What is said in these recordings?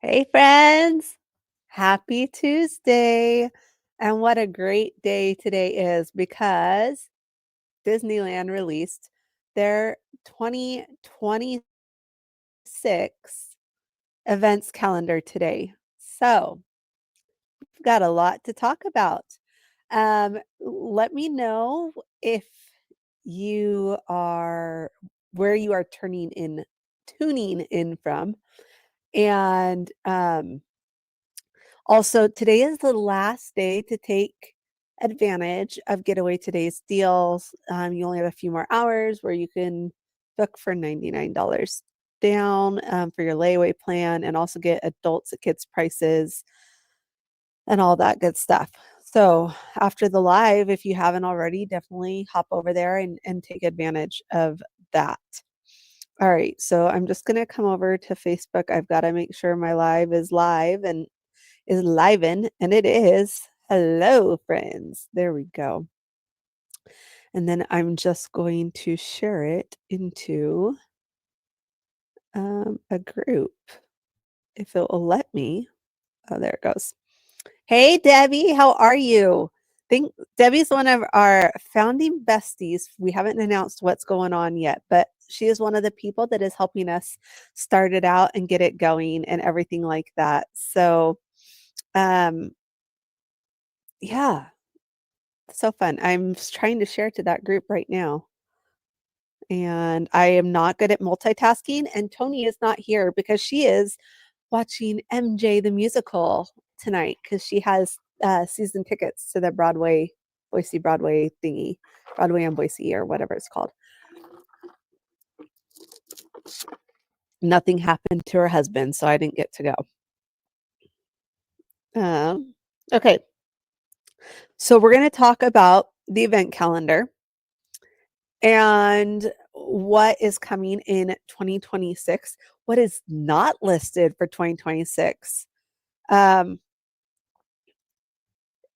Hey, friends. Happy Tuesday. And what a great day today is because Disneyland released their 2026 events calendar today. So, we've got a lot to talk about. Let me know if you are where you are tuning in from. And Also, today is the last day to take advantage of Getaway Today's deals. You only have a few more hours where you can book for $99 down for your layaway plan and also get adults at kids' prices and all that good stuff. So, after the live, if you haven't already, definitely hop over there and take advantage of that. All right, so I'm just going to come over to Facebook. I've got to make sure my live is live and is liven, and it is. Hello, friends. There we go. And then I'm just going to share it into a group if it will let me. Oh, there it goes. Hey, Debbie, how are you? Think Debbie's one of our founding besties. We haven't announced what's going on yet, but she is one of the people that is helping us start it out and get it going and everything like that. So, um, yeah, so fun. I'm trying to share to that group right now. And I am not good at multitasking, and Tony is not here because she is watching MJ the musical tonight because she has season tickets to the Boise Broadway thingy, Broadway on Boise or whatever it's called. Nothing happened to her husband, so I didn't get to go. Okay, so we're going to talk about the event calendar and what is coming in 2026, what is not listed for 2026.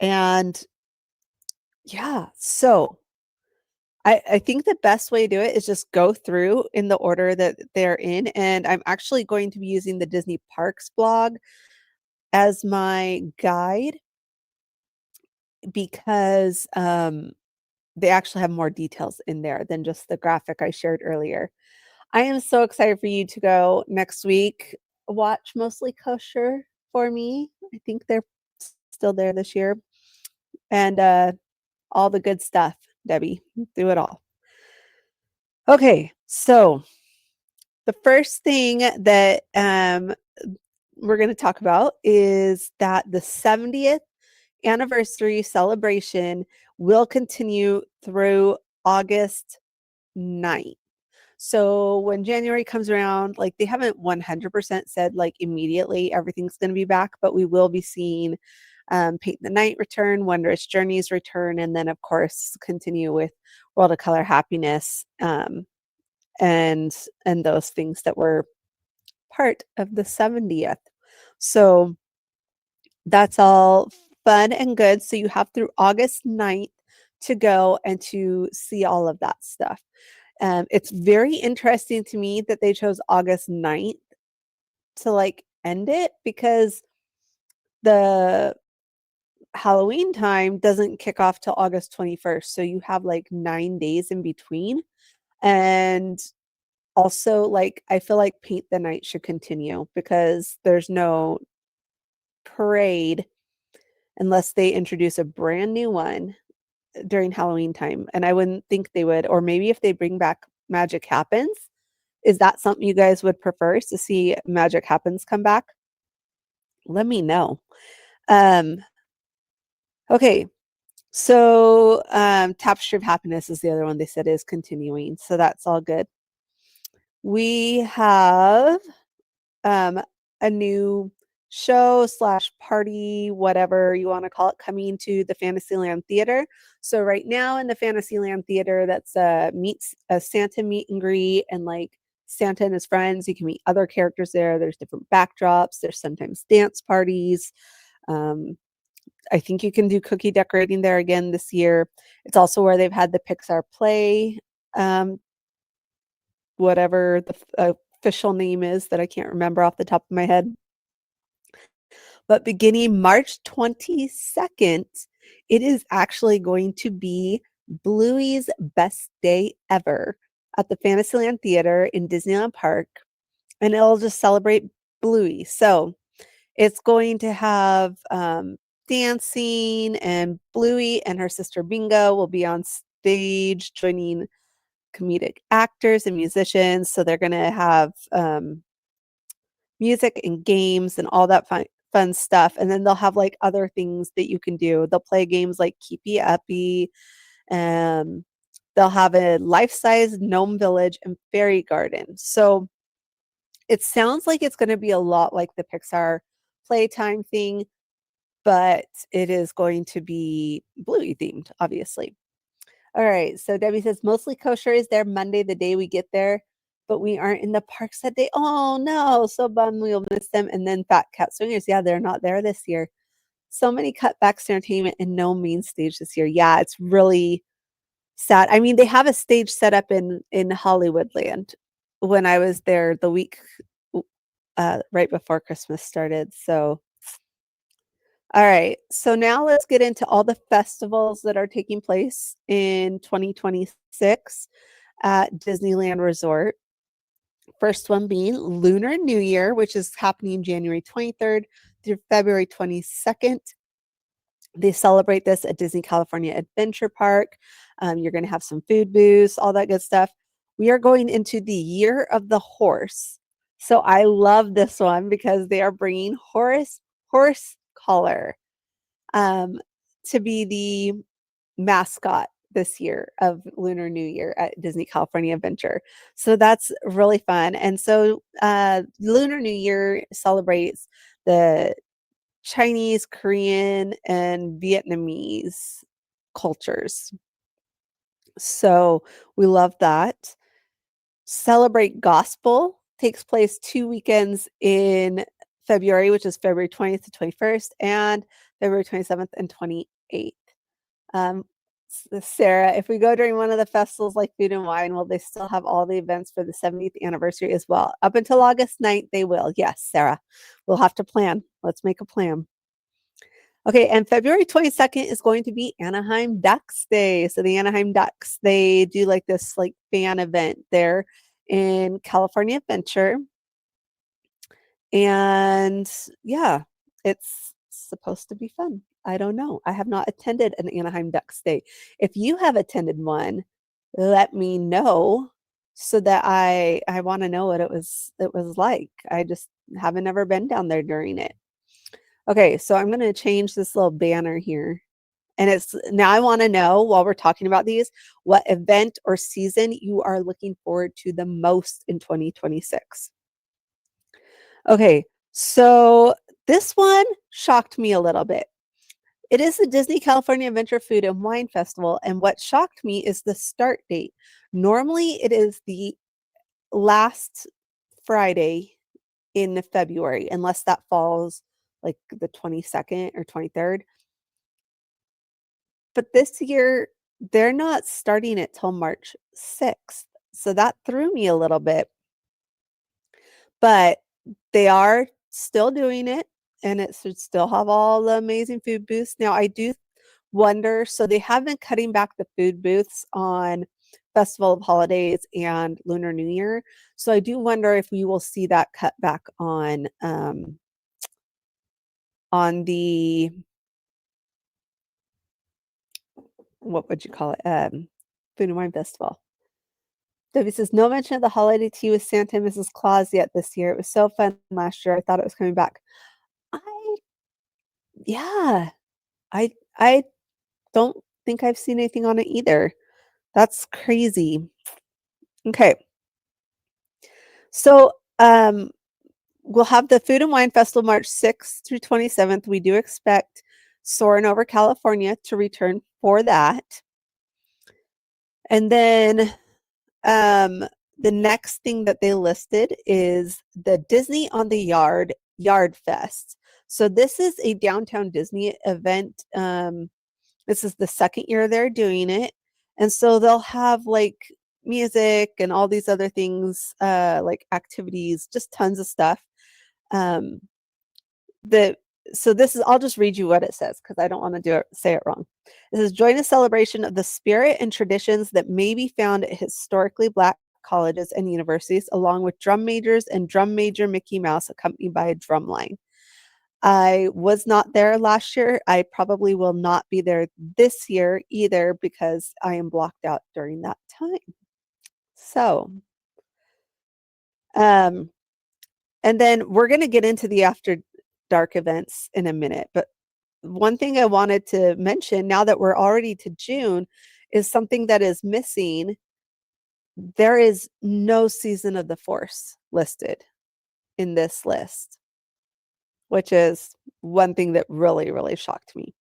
And yeah, so I think the best way to do it is just go through in the order that they're in. And I'm actually going to be using the Disney Parks blog as my guide because they actually have more details in there than just the graphic I shared earlier. I am so excited for you to go next week. Watch Mostly Kosher for me. I think they're still there this year. And all the good stuff, Debbie. Do it all. Okay, so the first thing that we're going to talk about is that the 70th anniversary celebration will continue through August 9th. So when January comes around, like they haven't 100% said like immediately everything's going to be back, but we will be seeing Paint the Night return, Wondrous Journeys return, and then of course continue with World of Color Happiness and those things that were part of the 70th. So that's all fun and good. So you have through August 9th to go and to see all of that stuff. It's very interesting to me that they chose August 9th to like end it because the Halloween time doesn't kick off till August 21st. So you have like 9 days in between. And also, like, I feel like Paint the Night should continue because there's no parade unless they introduce a brand new one during Halloween time. And I wouldn't think they would. Or maybe if they bring back Magic Happens, is that something you guys would prefer to see Magic Happens come back? Let me know. Um, okay. So Tapestry of Happiness is the other one they said is continuing. So that's all good. We have a new show slash party, whatever you want to call it, coming to the Fantasyland Theater. So right now in the Fantasyland Theater, that's a Santa meet and greet, and like Santa and his friends. You can meet other characters there. There's different backdrops. There's sometimes dance parties. I think you can do cookie decorating there again this year. It's also where they've had the Pixar play, whatever the official name is that I can't remember off the top of my head. But beginning March 22nd, it is actually going to be Bluey's Best Day Ever at the Fantasyland Theater in Disneyland Park, and it'll just celebrate Bluey. So it's going to have dancing, and Bluey and her sister Bingo will be on stage joining comedic actors and musicians. So they're going to have music and games and all that fun stuff. And then they'll have like other things that you can do. They'll play games like Keepy Uppy. Um, they'll have a life-size gnome village and fairy garden. So it sounds like it's going to be a lot like the Pixar playtime thing, but it is going to be Bluey themed, obviously. All right. So Debbie says mostly kosher is there Monday, the day we get there, but we aren't in the parks that day. Oh no, so bummed we'll miss them. And then Fat Cat Swingers, yeah, they're not there this year. So many cutbacks to entertainment and no main stage this year. Yeah, it's really sad. I mean, they have a stage set up in Hollywoodland when I was there the week right before Christmas started. So all right. So now let's get into all the festivals that are taking place in 2026 at Disneyland Resort. First one being Lunar New Year, which is happening January 23rd through February 22nd. They celebrate this at Disney California Adventure Park. You're going to have some food booths, all that good stuff. We are going into the Year of the Horse. So I love this one because they are bringing horse collar to be the mascot this year of Lunar New Year at Disney California Adventure. So that's really fun. And so Lunar New Year celebrates the Chinese, Korean, and Vietnamese cultures. So we love that. Celebrate Gospel takes place 2 weekends in February, which is February 20th to 21st, and February 27th and 28th. Um, Sarah, if we go during one of the festivals like Food and Wine, will they still have all the events for the 70th anniversary as well? Up until August 9th, they will. Yes, Sarah. We'll have to plan. Let's make a plan. Okay, and February 22nd is going to be Anaheim Ducks Day. So the Anaheim Ducks, they do like this like fan event there in California Adventure. And yeah, it's supposed to be fun. I don't know. I have not attended an Anaheim Ducks Day. If you have attended one, let me know so that I want to know what it was like. I just haven't ever been down there during it. Okay, so I'm going to change this little banner here. And it's now I want to know while we're talking about these, what event or season you are looking forward to the most in 2026. Okay, so this one shocked me a little bit. It is the Disney California Adventure Food and Wine Festival, and what shocked me is the start date. Normally, it is the last Friday in February, unless that falls like the 22nd or 23rd. But this year, they're not starting it till March 6th. So that threw me a little bit. But they are still doing it, and it should still have all the amazing food booths. Now, I do wonder, so they have been cutting back the food booths on Festival of Holidays and Lunar New Year. So I do wonder if we will see that cut back on the what would you call it? Food and Wine Festival. Debbie says, no mention of the holiday tea with Santa and Mrs. Claus yet this year. It was so fun last year. I thought it was coming back. I yeah. I don't think I've seen anything on it either. That's crazy. Okay. So, we'll have the Food and Wine Festival March 6th through 27th. We do expect Soarin' Over California to return for that. And then the next thing that they listed is the Disney on the Yard Fest. So this is a downtown Disney event. This is the second year they're doing it. And so they'll have like music and all these other things, like activities, just tons of stuff. The So this is, I'll just read you what it says because I don't want to say it wrong. It says, join a celebration of the spirit and traditions that may be found at historically Black colleges and universities, along with drum majors and drum major Mickey Mouse accompanied by a drum line. I was not there last year. I probably will not be there this year either because I am blocked out during that time. So, um, and then we're going to get into the after dark events in a minute. But one thing I wanted to mention now that we're already to June is something that is missing. There is no Season of the Force listed in this list, which is one thing that really, really shocked me.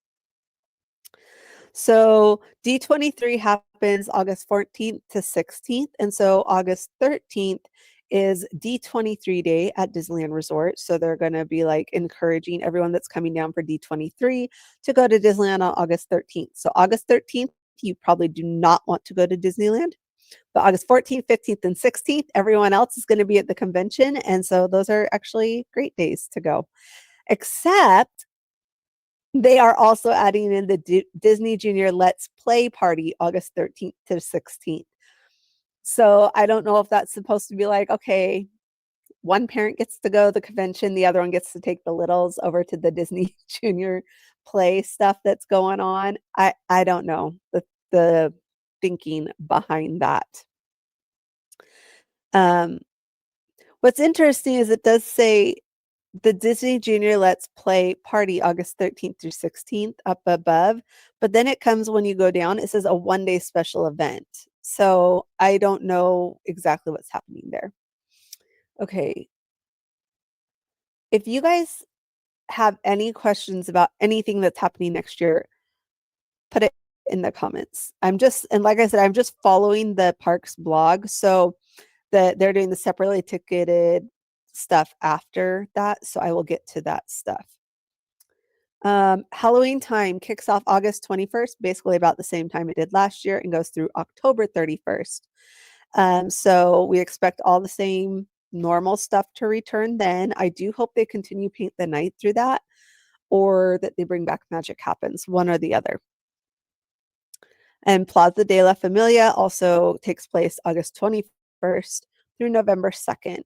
So D23 happens August 14th to 16th. And so August 13th is D23 day at Disneyland Resort. So they're going to be like encouraging everyone that's coming down for D23 to go to Disneyland on August 13th. So August 13th, you probably do not want to go to Disneyland. But August 14th, 15th, and 16th, everyone else is going to be at the convention. And so those are actually great days to go. Except they are also adding in the Disney Junior Let's Play party August 13th to 16th. So I don't know if that's supposed to be like, okay, one parent gets to go to the convention, the other one gets to take the littles over to the Disney Junior Play stuff that's going on. I don't know the thinking behind that. What's interesting is it does say the Disney Junior Let's Play party August 13th through 16th up above, but then it comes when you go down, it says a one-day special event. So I don't know exactly what's happening there. Okay. If you guys have any questions about anything that's happening next year, put it in the comments. And like I said, I'm just following the parks blog. So they're doing the separately ticketed stuff after that. So I will get to that stuff. Halloween time kicks off August 21st, basically about the same time it did last year, and goes through October 31st. So we expect all the same normal stuff to return then. I do hope they continue Paint the Night through that, or that they bring back Magic Happens, one or the other. And Plaza de la Familia also takes place August 21st through November 2nd.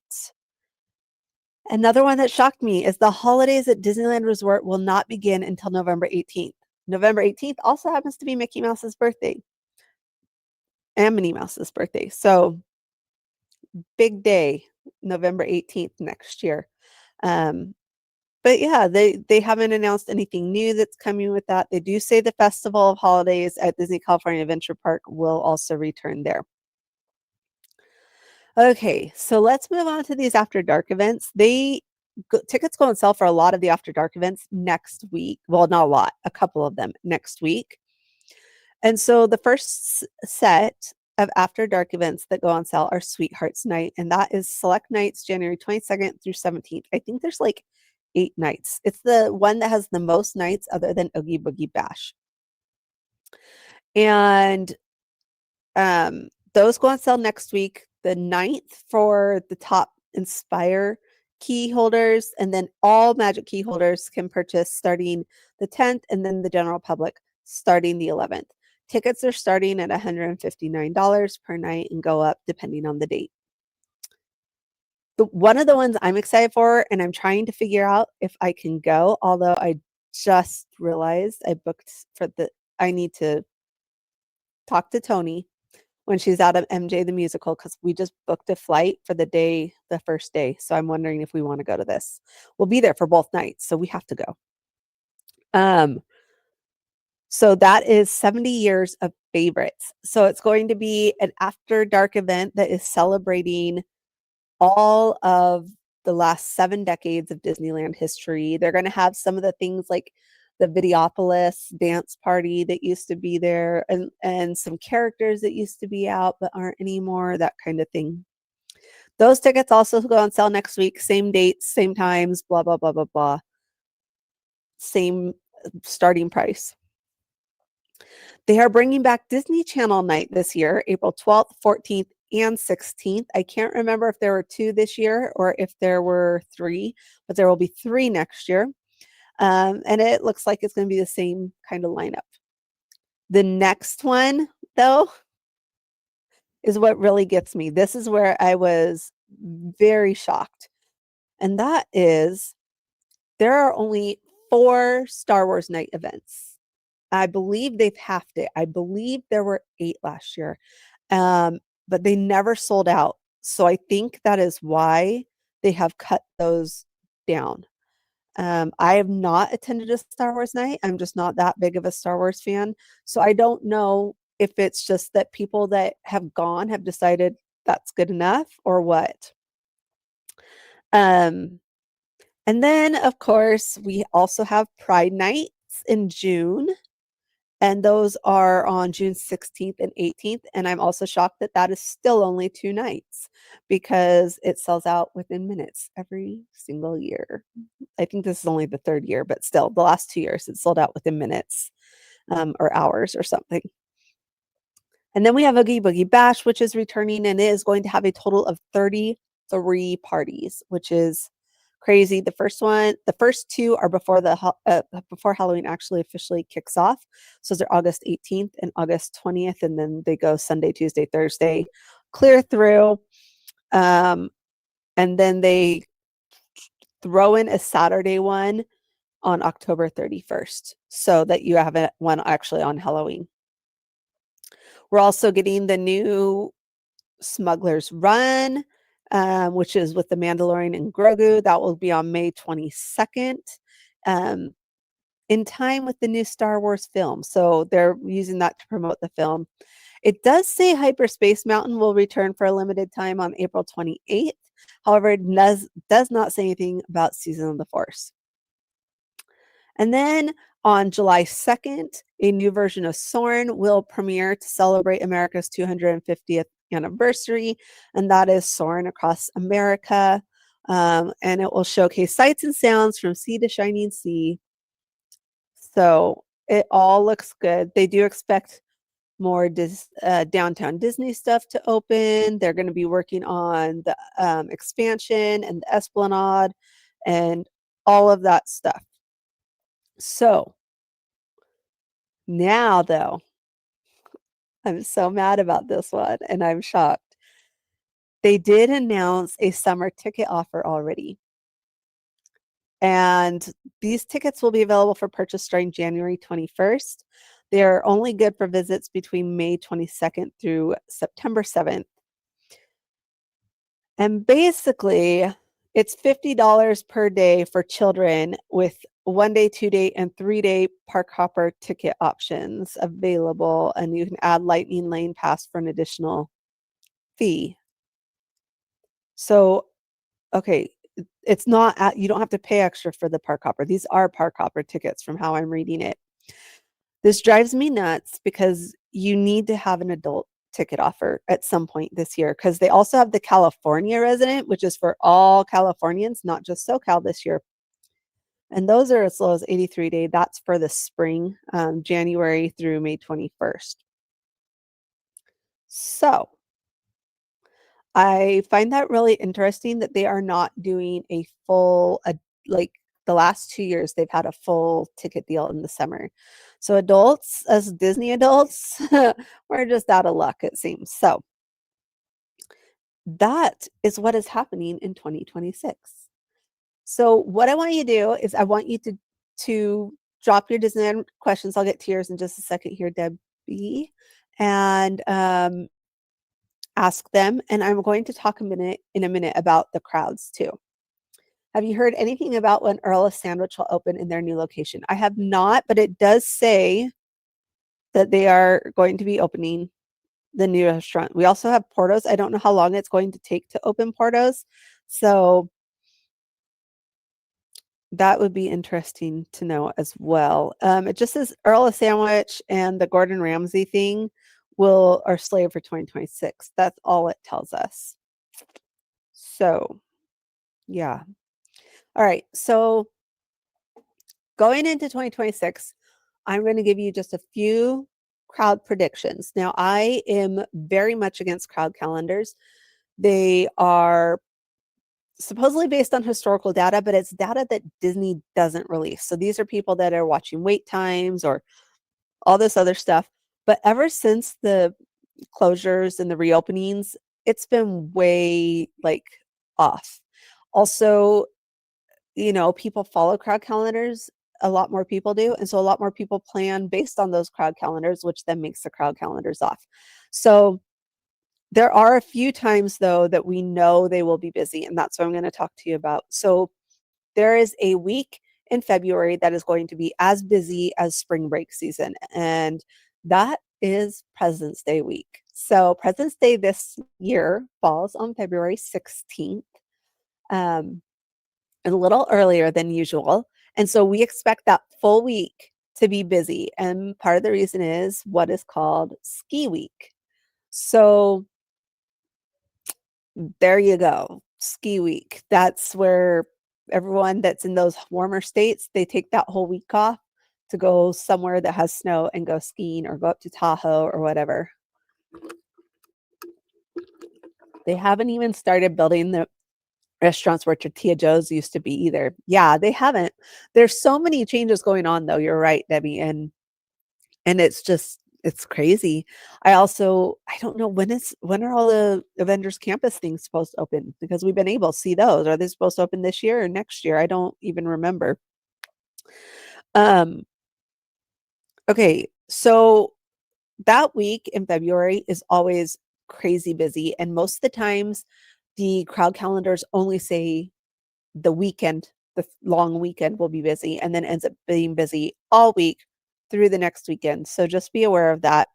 Another one that shocked me is the holidays at Disneyland Resort will not begin until November 18th. November 18th also happens to be Mickey Mouse's birthday and Minnie Mouse's birthday. So big day, November 18th next year. But yeah, they haven't announced anything new that's coming with that. They do say the Festival of Holidays at Disney California Adventure Park will also return there. Okay, so let's move on to these After Dark events. Tickets go on sale for a lot of the After Dark events next week. Well, not a lot, a couple of them next week. And so the first set of After Dark events that go on sale are Sweethearts Night, and that is select nights January 22nd through 17th. I think there's like 8 nights. It's the one that has the most nights other than Oogie Boogie Bash. And those go on sale next week, the 9th for the top Inspire key holders, and then all Magic key holders can purchase starting the 10th, and then the general public starting the 11th. Tickets are starting at $159 per night and go up depending on the date. One of the ones I'm excited for, and I'm trying to figure out if I can go, although I just realized I need to talk to Tony when she's out of MJ the Musical, because we just booked a flight for the first day. So I'm wondering if we want to go to this. We'll be there for both nights, so we have to go. So that is 70 years of favorites. So it's going to be an After Dark event that is celebrating all of the last 7 decades of Disneyland history. They're going to have some of the things like the Videopolis dance party that used to be there, and some characters that used to be out but aren't anymore, that kind of thing. Those tickets also go on sale next week, same dates, same times, blah, blah, blah, blah, blah. Same starting price. They are bringing back Disney Channel night this year, April 12th, 14th, and 16th. I can't remember if there were 2 this year or if there were 3, but there will be 3 next year. And it looks like it's gonna be the same kind of lineup. The next one, though, is what really gets me. This is where I was very shocked, and that is there are only 4 Star Wars night events. I believe they've halved it. I believe there were 8 last year, um, but they never sold out. So I think that is why they have cut those down. I have not attended a Star Wars night. I'm just not that big of a Star Wars fan. So I don't know if it's just that people that have gone have decided that's good enough or what. Um, and then, of course, we also have Pride Nights in June, and those are on June 16th and 18th. And I'm also shocked that that is still only 2 nights because it sells out within minutes every single year. I think this is only the 3rd year, but still, the last 2 years, it sold out within minutes, or hours or something. And then we have Oogie Boogie Bash, which is returning, and it is going to have a total of 33 parties, which is crazy. The first 2 are before Halloween actually officially kicks off. So they're August 18th and August 20th, and then they go Sunday, Tuesday, Thursday, clear through. And then they throw in a Saturday one on October 31st so that you have one actually on Halloween. We're also getting the new Smuggler's Run, which is with the Mandalorian and Grogu. That will be on May 22nd, in time with the new Star Wars film. So they're using that to promote the film. It does say Hyperspace Mountain will return for a limited time on April 28th. However, it does not say anything about Season of the Force. And then on July 2nd, a new version of Soarin' will premiere to celebrate America's 250th anniversary, and that is Soarin' Across America. And it will showcase sights and sounds from sea to shining sea. So it all looks good. They do expect more downtown Disney stuff to open. They're going to be working on the expansion and the Esplanade and all of that stuff. So now, though, I'm so mad about this one and I'm shocked. They did announce a summer ticket offer already. And these tickets will be available for purchase starting January 21st. They are only good for visits between May 22nd through September 7th. And basically, it's $50 per day for children with 1-day, 2-day, and 3-day park hopper ticket options available. And you can add Lightning Lane Pass for an additional fee. So, okay, it's not, you don't have to pay extra for the park hopper. These are park hopper tickets from how I'm reading it. This drives me nuts because you need to have an adult ticket offer at some point this year because they also have the California resident, which is for all Californians, not just SoCal this year. And those are as low as 83 day. That's for the spring, January through May 21st. So I find that really interesting that they are not doing a full, like the last 2 years, they've had a full ticket deal in the summer. So adults, as Disney adults, we're just out of luck, it seems. So that is what is happening in 2026. So what I want you to do is I want you to drop your Disneyland questions. I'll get to yours in just a second here, Debbie, and ask them. And I'm going to talk in a minute about the crowds too. Have you heard anything about when Earl of Sandwich will open in their new location? I have not, but it does say that they are going to be opening the new restaurant. We also have Porto's. I don't know how long it's going to take to open Porto's. So that would be interesting to know as well. It just says Earl of Sandwich and the Gordon Ramsay thing are slated for 2026. That's all it tells us. So, yeah. All right. So going into 2026, I'm going to give you just a few crowd predictions. Now, I am very much against crowd calendars. They are supposedly based on historical data, but it's data that Disney doesn't release. So these are people that are watching wait times or all this other stuff. But ever since the closures and the reopenings, it's been way like off. Also, people follow crowd calendars. A lot more people do. And so a lot more people plan based on those crowd calendars, which then makes the crowd calendars off. So there are a few times though that we know they will be busy, and that's what I'm going to talk to you about. So there is a week in February that is going to be as busy as spring break season, and that is President's Day week. So President's Day this year falls on February 16th, um, a little earlier than usual. And so we expect that full week to be busy. And part of the reason is what is called ski week. So there you go. Ski week. That's where everyone that's in those warmer states, they take that whole week off to go somewhere that has snow and go skiing or go up to Tahoe or whatever. They haven't even started building the restaurants where Tortilla Joe's used to be either. Yeah, they haven't. There's so many changes going on though. You're right, Debbie. And it's crazy. I don't know when are all the Avengers Campus things supposed to open, because we've been able to see those. Are they supposed to open this year or next year? I don't even remember. Um, okay, so that week in February is always crazy busy, and most of the times the crowd calendars only say the weekend, the long weekend will be busy, and then ends up being busy all week through the next weekend. So just be aware of that.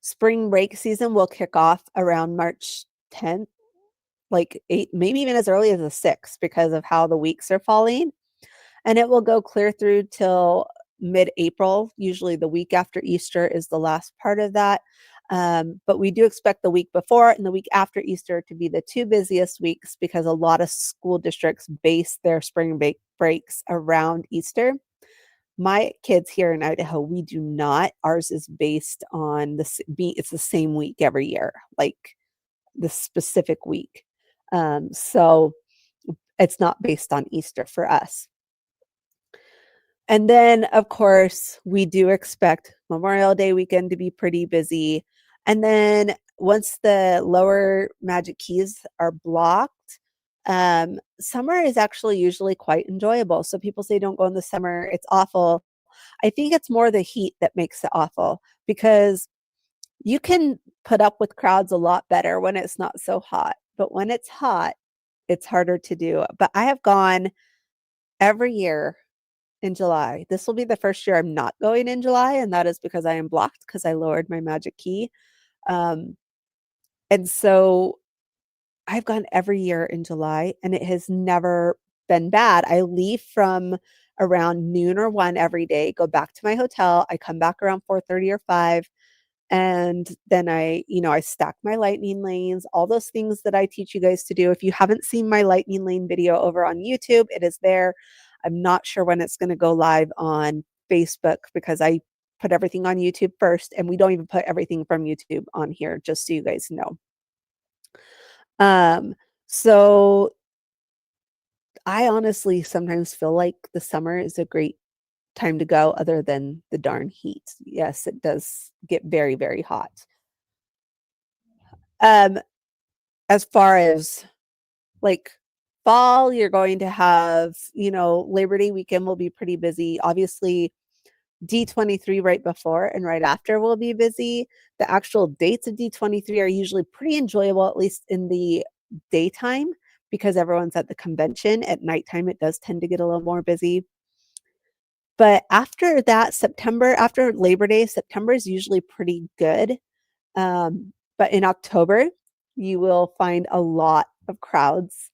Spring break season will kick off around March 10th, like 8, maybe even as early as the 6th because of how the weeks are falling. And it will go clear through till mid-April. Usually the week after Easter is the last part of that. But we do expect the week before and the week after Easter to be the two busiest weeks because a lot of school districts base their spring breaks around Easter. My kids here in Idaho, we do not. Ours is based on it's the same week every year, like the specific week. So it's not based on Easter for us. And then, of course, we do expect Memorial Day weekend to be pretty busy. And then once the lower Magic Keys are blocked, summer is actually usually quite enjoyable. So people say don't go in the summer, it's awful. I think it's more the heat that makes it awful because you can put up with crowds a lot better when it's not so hot. But when it's hot, it's harder to do. But I have gone every year in July. This will be the first year I'm not going in July, and that is because I am blocked because I lowered my magic key. Um, and so I've gone every year in July, and it has never been bad. I leave from around noon or 1 every day, go back to my hotel. I come back around 4:30 or 5, and then I stack my lightning lanes, all those things that I teach you guys to do. If you haven't seen my lightning lane video over on YouTube, it is there. I'm not sure when it's going to go live on Facebook because I put everything on YouTube first, and we don't even put everything from YouTube on here, just so you guys know. Um, so I honestly sometimes feel like the summer is a great time to go other than the darn heat. Yes, it does get very, very hot. Um, as far as like fall, you're going to have, Labor Day weekend will be pretty busy. Obviously, D23 right before and right after will be busy. The actual dates of D23 are usually pretty enjoyable, at least in the daytime, because everyone's at the convention. At nighttime, it does tend to get a little more busy. But after that, after Labor Day, September is usually pretty good. But in October, you will find a lot of crowds.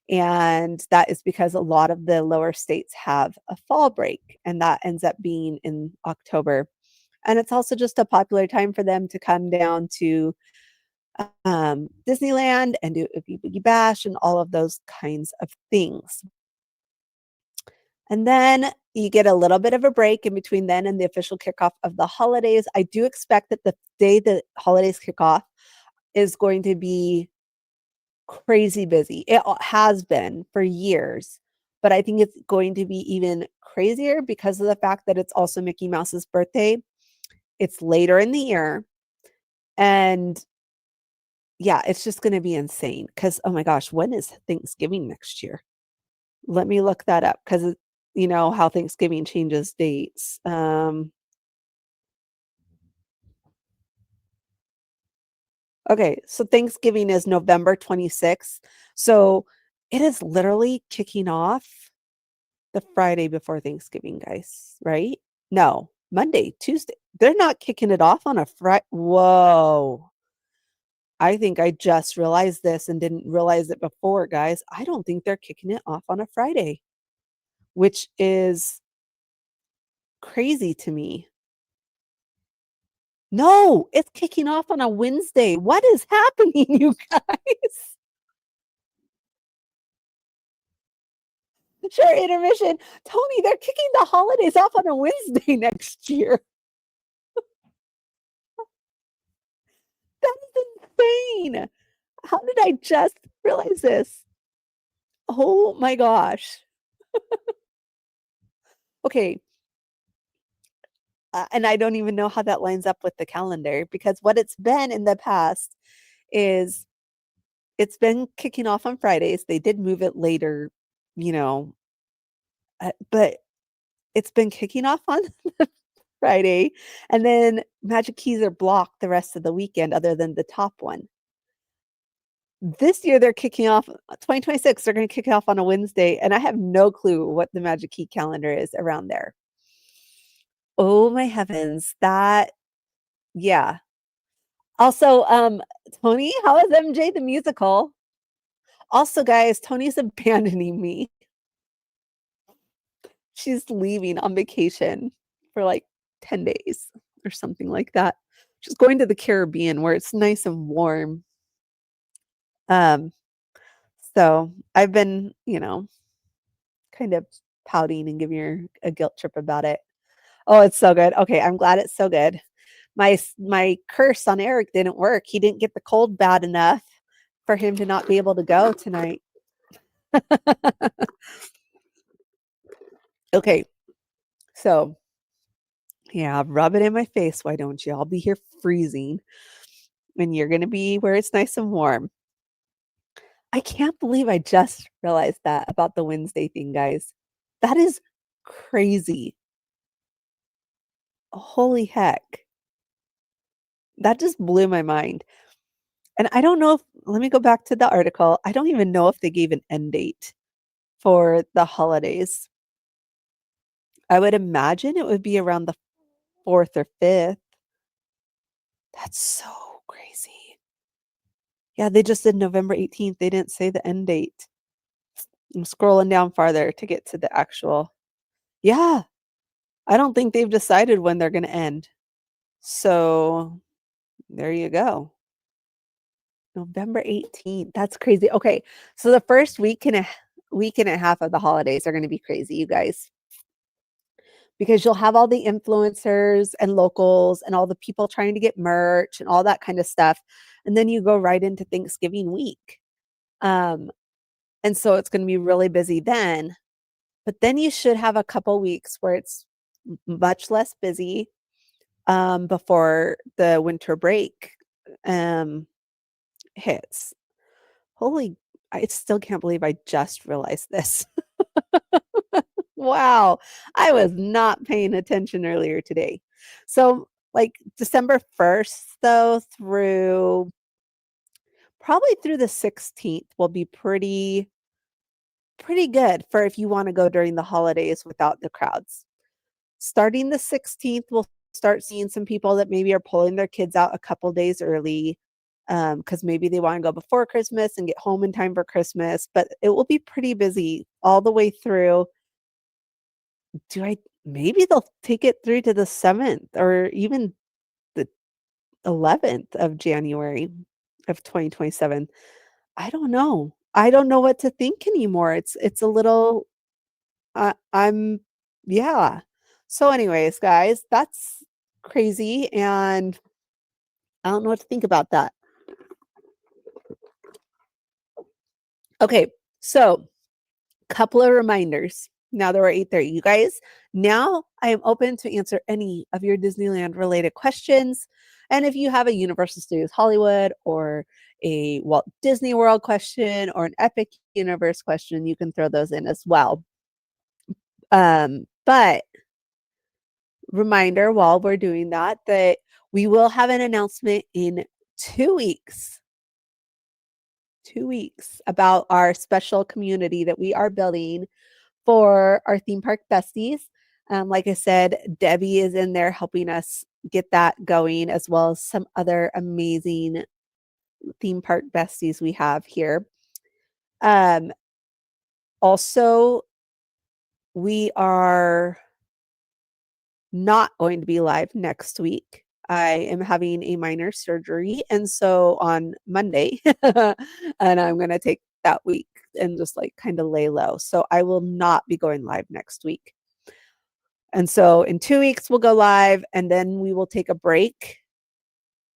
And that is because a lot of the lower states have a fall break, and that ends up being in October. And it's also just a popular time for them to come down to Disneyland and do Oogie Boogie Bash and all of those kinds of things. And then you get a little bit of a break in between then and the official kickoff of the holidays. I do expect that the day the holidays kick off is going to be crazy busy. It has been for years, but I think it's going to be even crazier because of the fact that it's also Mickey Mouse's birthday. It's later in the year, and yeah, it's just gonna be insane. Because oh my gosh, when is Thanksgiving next year? Let me look that up 'cause you know how Thanksgiving changes dates. Okay, so Thanksgiving is November 26th. So it is literally kicking off the Friday before Thanksgiving, guys, right? No, Monday, Tuesday. They're not kicking it off on a Friday. Whoa. I think I just realized this and didn't realize it before, guys. I don't think they're kicking it off on a Friday, which is crazy to me. No, it's kicking off on a Wednesday. What is happening, you guys? Sure, intermission. Tony, they're kicking the holidays off on a Wednesday next year. That is insane. How did I just realize this? Oh my gosh. Okay, and I don't even know how that lines up with the calendar because what it's been in the past is it's been kicking off on Fridays. They did move it later, you know, but it's been kicking off on Friday, and then Magic Keys are blocked the rest of the weekend other than the top one. This year, they're kicking off 2026, they're gonna kick it off on a Wednesday, and I have no clue what the Magic Key calendar is around there. Oh my heavens, that yeah. Also, Tony, how is MJ the musical? Also, guys, Tony's abandoning me. She's leaving on vacation for, like, 10 days or something like that. She's going to the Caribbean where it's nice and warm. Um, so I've been, kind of pouting and giving her a guilt trip about it. Oh, it's so good. Okay, I'm glad it's so good. My curse on Eric didn't work. He didn't get the cold bad enough for him to not be able to go tonight. Okay, so yeah, rub it in my face. Why don't you? I'll be here freezing, and you're gonna be where it's nice and warm. I can't believe I just realized that about the Wednesday thing, guys. That is crazy. Holy heck. That just blew my mind. And I don't know if let me go back to the article. I don't even know if they gave an end date for the holidays. I would imagine it would be around the 4th or 5th. That's so crazy. Yeah, they just did November 18th. They didn't say the end date. I'm scrolling down farther to get to the actual yeah, I don't think they've decided when they're gonna end. So, there you go. November 18th. That's crazy. Okay, so the first week and a half of the holidays are gonna be crazy, you guys, because you'll have all the influencers and locals and all the people trying to get merch and all that kind of stuff, and then you go right into Thanksgiving week. Um, and so it's gonna be really busy then, but then you should have a couple weeks where it's much less busy, before the winter break, um, hits. Holy I still can't believe I just realized this. Wow, I was not paying attention earlier today. So, like, December 1st, though, through probably through the 16th will be pretty good for if you wanna go during the holidays without the crowds. Starting the 16th, we'll start seeing some people that maybe are pulling their kids out a couple days early, because maybe they wanna go before Christmas and get home in time for Christmas, but it will be pretty busy all the way through. Do I maybe they'll take it through to the 7th or even the 11th of January of 2027. I don't know. I don't know what to think anymore. It's a little I'm yeah. So anyways, guys, that's crazy and I don't know what to think about that. Okay, so couple of reminders now that we're 8:30. You guys, now I am open to answer any of your Disneyland related questions. And if you have a Universal Studios Hollywood or a Walt Disney World question or an Epic Universe question, you can throw those in as well. But reminder while we're doing that, that we will have an announcement in 2 weeks. 2 weeks about our special community that we are building for our theme park besties. Like I said, Debbie is in there helping us get that going, as well as some other amazing theme park besties we have here. Also, we are not going to be live next week. I am having a minor surgery, and so on Monday, and I'm going to take that week and just like kind of lay low. So I will not be going live next week. And so in 2 weeks, we'll go live, and then we will take a break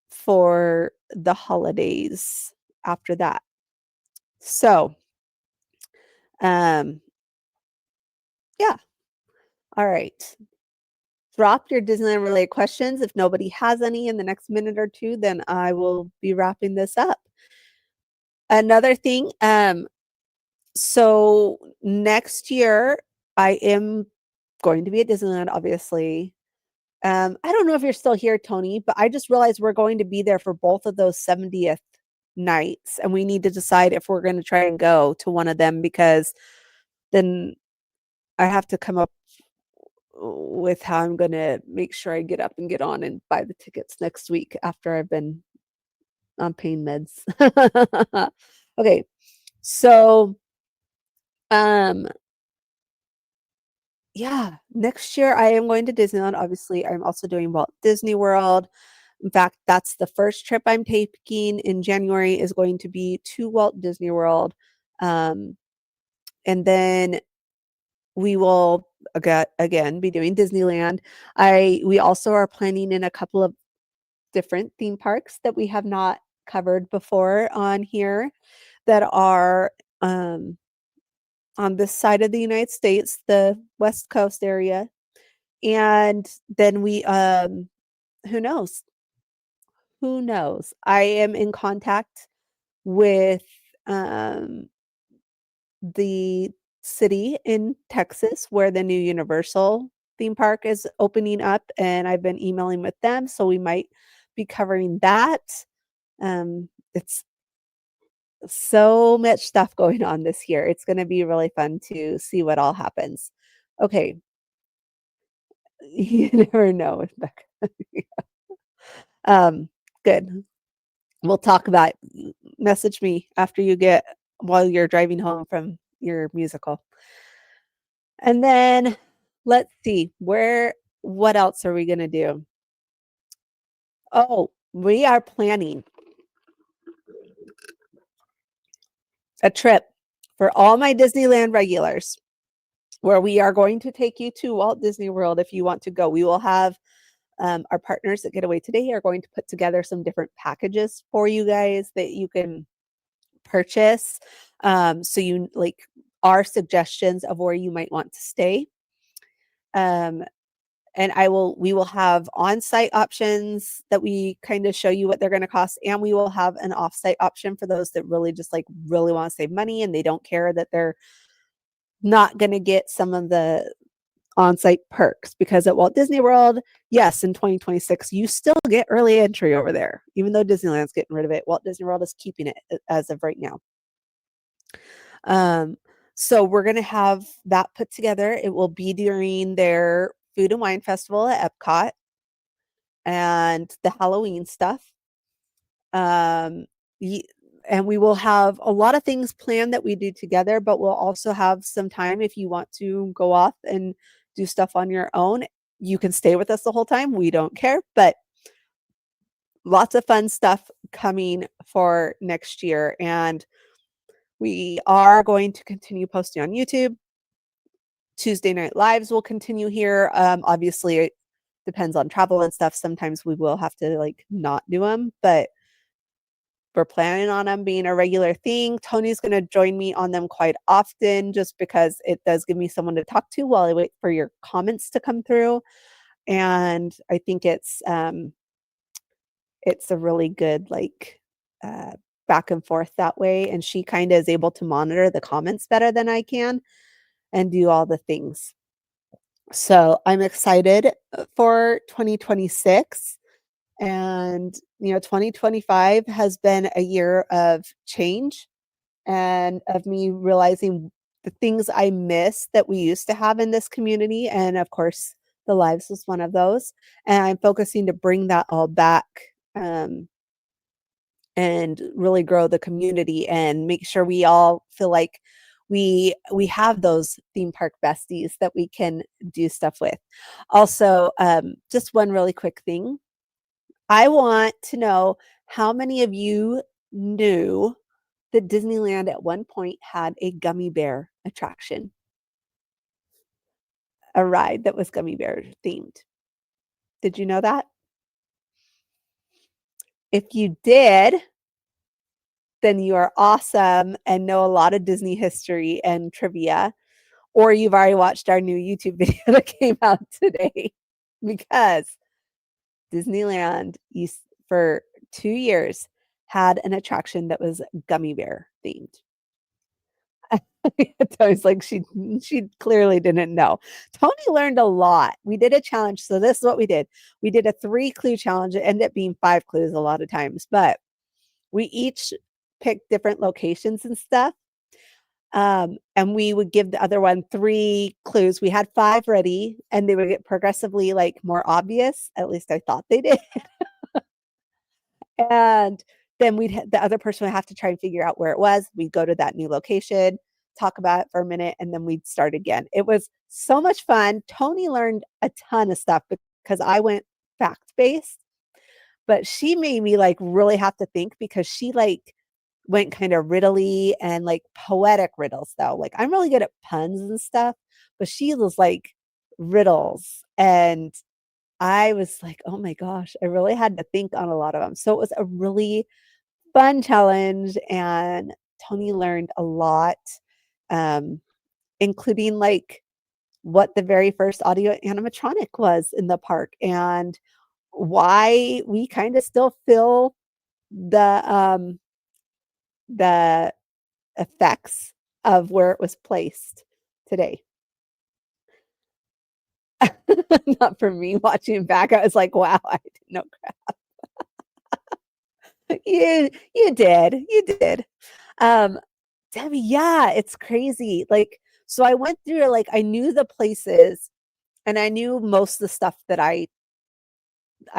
for the holidays after that. So, um, yeah. All right. Drop your Disneyland related questions. If nobody has any in the next minute or two, then I will be wrapping this up. Another thing, so next year I am going to be at Disneyland, obviously. I don't know if you're still here, Tony, but I just realized we're going to be there for both of those 70th nights, and we need to decide if we're going to try and go to one of them, because then I have to come up with how I'm going to make sure I get up and get on and buy the tickets next week after I've been on pain meds. Okay. So, um, yeah, next year I am going to Disneyland. Obviously, I'm also doing Walt Disney World. In fact, that's the first trip I'm taking in January, is going to be to Walt Disney World. And then we will again be doing Disneyland. We also are planning in a couple of different theme parks that we have not covered before on here, that are on this side of the United States, the West Coast area. And then who knows? Who knows? I am in contact with the city in Texas where the new Universal theme park is opening up, and I've been emailing with them, so we might be covering that. It's so much stuff going on this year. It's going to be really fun to see what all happens. Okay. You never know with Becca. um, Good. We'll talk about, message me after you get, while you're driving home from your musical. And then let's see, what else are we going to do? Oh, we are planning a trip for all my Disneyland regulars, where we are going to take you to Walt Disney World if you want to go. We will have our partners at Getaway Today are going to put together some different packages for you guys that you can purchase. So you like our suggestions of where you might want to stay. And we will have on-site options that we kind of show you what they're going to cost, and we will have an off-site option for those that really want to save money and they don't care that they're not going to get some of the on-site perks. Because at Walt Disney World, yes, in 2026, you still get early entry over there. Even though Disneyland's getting rid of it, Walt Disney World is keeping it as of right now. So we're going to have that put together. It will be during their Food and Wine Festival at Epcot and the Halloween stuff. Um, and we will have a lot of things planned that we do together, but we'll also have some time if you want to go off and do stuff on your own. You can stay with us the whole time. We don't care, but lots of fun stuff coming for next year. And we are going to continue posting on YouTube. Tuesday night lives will continue here. Obviously, it depends on travel and stuff. Sometimes we will have to like not do them, but we're planning on them being a regular thing. Tony's gonna join me on them quite often just because it does give me someone to talk to while I wait for your comments to come through, and I think it's a really good, like, uh, back and forth that way, and she kinda is able to monitor the comments better than I can and do all the things. So, I'm excited, for 2026, and, 2025 has been a year of change and of me realizing the things I miss that we used to have in this community, and of course, the lives was one of those, and I'm focusing to bring that all back, um, and really grow the community and make sure we all feel like we have those theme park besties that we can do stuff with. Also, just one really quick thing. I want to know how many of you knew that Disneyland at one point had a gummy bear attraction, a ride that was gummy bear themed. Did you know that? If you did, then you are awesome and know a lot of Disney history and trivia, or you've already watched our new YouTube video that came out today because Disneyland used for 2 years had an attraction that was gummy bear themed. I was like, she clearly didn't know. Tony learned a lot. We did a challenge, so this is what we did. We did a 3-clue challenge. It ended up being 5 clues a lot of times, but we each picked different locations and stuff, and we would give the other one 3 clues. We had 5 ready, and they would get progressively, like, more obvious, at least I thought they did. And then the other person would have to try and figure out where it was. We'd go to that new location, talk about it for a minute, and then we'd start again. It was so much fun. Tony learned a ton of stuff because I went fact-based, but she made me, like, really have to think because she, like, went kinda riddly and, like, poetic riddles, though. Like, I'm really good at puns and stuff, but she was, like, riddles, and I was like, "Oh my gosh," I really had to think on a lot of them. So it was a really fun challenge, and Tony learned a lot, um, including, like, what the very first audio animatronic was in the park and why we kinda still feel the effects of where it was placed today. Not for me watching it back, I was like, "Wow, I didn't know." You did. Um, Debbie, yeah, it's crazy, like, so I went through it, like, I knew the places, and I knew most of the stuff that I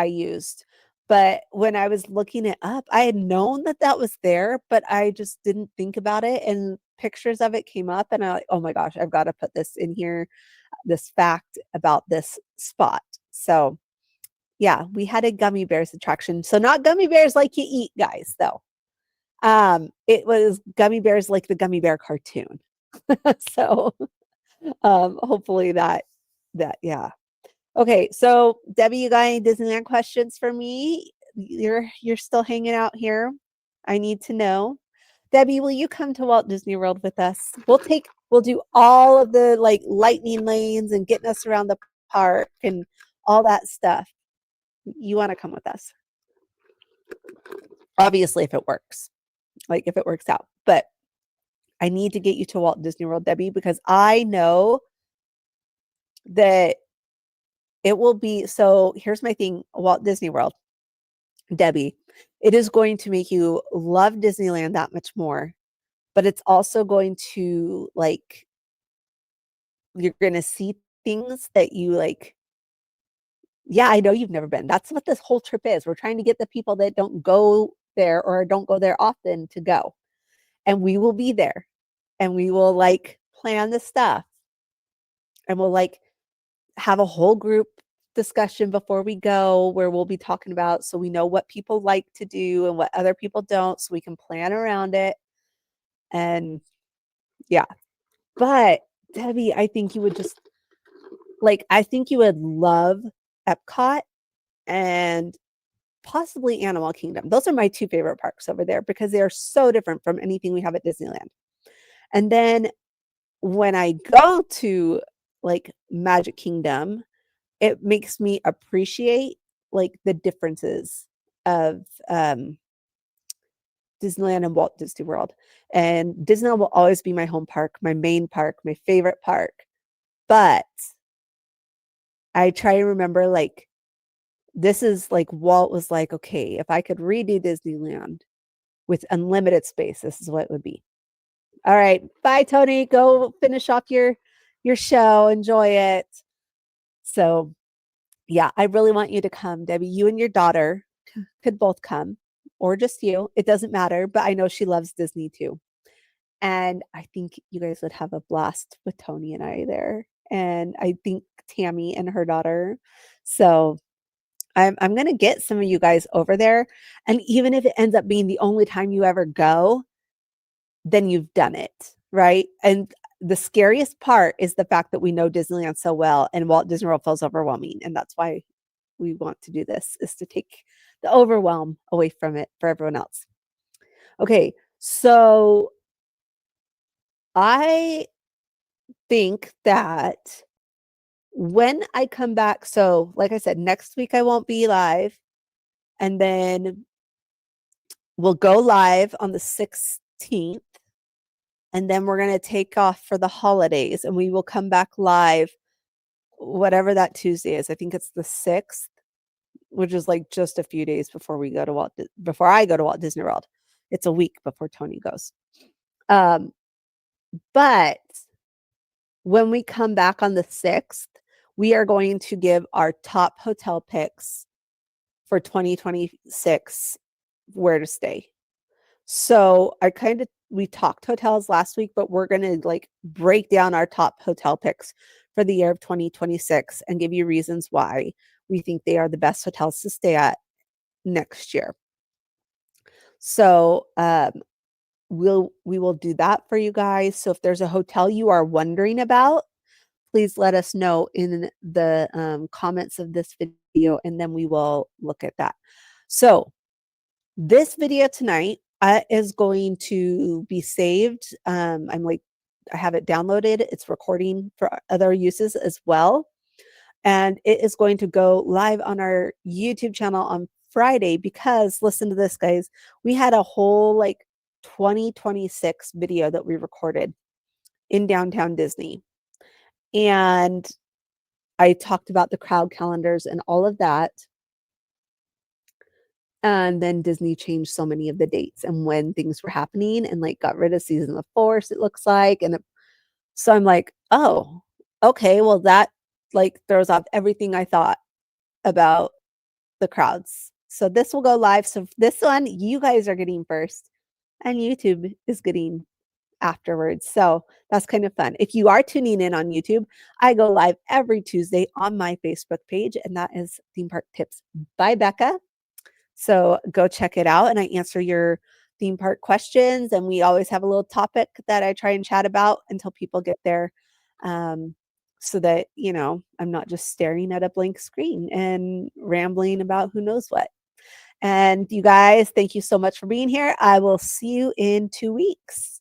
used, but when I was looking it up, I had known that that was there, but I just didn't think about it, and pictures of it came up, and I like, "Oh my gosh, I've gotta put this in here, this fact about this spot." So, yeah, we had a gummy bears attraction, so not gummy bears like you eat, guys, though. It was gummy bears like the gummy bear cartoon. So, hopefully that yeah. Okay, so Debbie, you got any Disneyland questions for me? You're still hanging out here? I need to know. Debbie, will you come to Walt Disney World with us? We'll do all of the, like, lightning lanes and getting us around the park and all that stuff. You wanna come with us? Obviously, if it works, like, if it works out, but I need to get you to Walt Disney World, Debbie, because I know that it will be so here's my thing, Walt Disney World, Debbie, it is going to make you love Disneyland that much more, but it's also going to, like, you're gonna see things that you, like, yeah, I know you've never been. That's what this whole trip is. We're trying to get the people that don't go there or don't go there often to go, and we will be there, and we will, like, plan the stuff, and we'll, like, have a whole group discussion before we go where we'll be talking about so we know what people like to do and what other people don't so we can plan around it. And yeah, but Debbie, I think you would just I think you would love Epcot and possibly Animal Kingdom. Those are my 2 favorite parks over there because they are so different from anything we have at Disneyland. And then when I go to, like, Magic Kingdom, it makes me appreciate, like, the differences of, Disneyland and Walt Disney World. And Disneyland will always be my home park, my main park, my favorite park. But I try to remember, like, this is like Walt was like, "Okay, if I could redo Disneyland with unlimited space, this is what it would be." All right. Bye, Tony. Go finish off your show. Enjoy it. So, yeah, I really want you to come, Debbie. You and your daughter could both come, or just you. It doesn't matter, but I know she loves Disney too. And I think you guys would have a blast with Tony and I there. And I think Tammy and her daughter. So I'm gonna get some of you guys over there. And even if it ends up being the only time you ever go, then you've done it, right? And the scariest part is the fact that we know Disneyland so well and Walt Disney World feels overwhelming. And that's why we want to do this, is to take the overwhelm away from it for everyone else. Okay, so I think that when I come back, so like I said, next week I won't be live, and then we'll go live on the 16th, and then we're going to take off for the holidays, and we will come back live whatever that Tuesday is. I think it's the 6th, which is like just a few days before we go to before I go to Walt Disney World. It's a week before Tony goes. But when we come back on the 6th, we are going to give our top hotel picks for 2026, where to stay. So we talked hotels last week, but we're going to like break down our top hotel picks for the year of 2026 and give you reasons why we think they are the best hotels to stay at next year. So, we will do that for you guys. So if there's a hotel you are wondering about, please let us know in the comments of this video, and then we will look at that. So this video tonight is going to be saved. I have it downloaded. It's recording for other uses as well. And it is going to go live on our YouTube channel on Friday because, listen to this, guys. We had a whole like 2026 video that we recorded in downtown Disney. And I talked about the crowd calendars and all of that. And then Disney changed so many of the dates and when things were happening and like got rid of Season of the Force, it looks like. So I'm like, oh, okay, well, that like throws off everything I thought about the crowds. So this will go live. So this one, you guys are getting first, and YouTube is getting afterwards. So that's kind of fun. If you are tuning in on YouTube, I go live every Tuesday on my Facebook page, and that is Theme Park Tips by Becca. So go check it out, and I answer your theme park questions, and we always have a little topic that I try and chat about until people get there, so that, I'm not just staring at a blank screen and rambling about who knows what. And you guys, thank you so much for being here. I will see you in 2 weeks.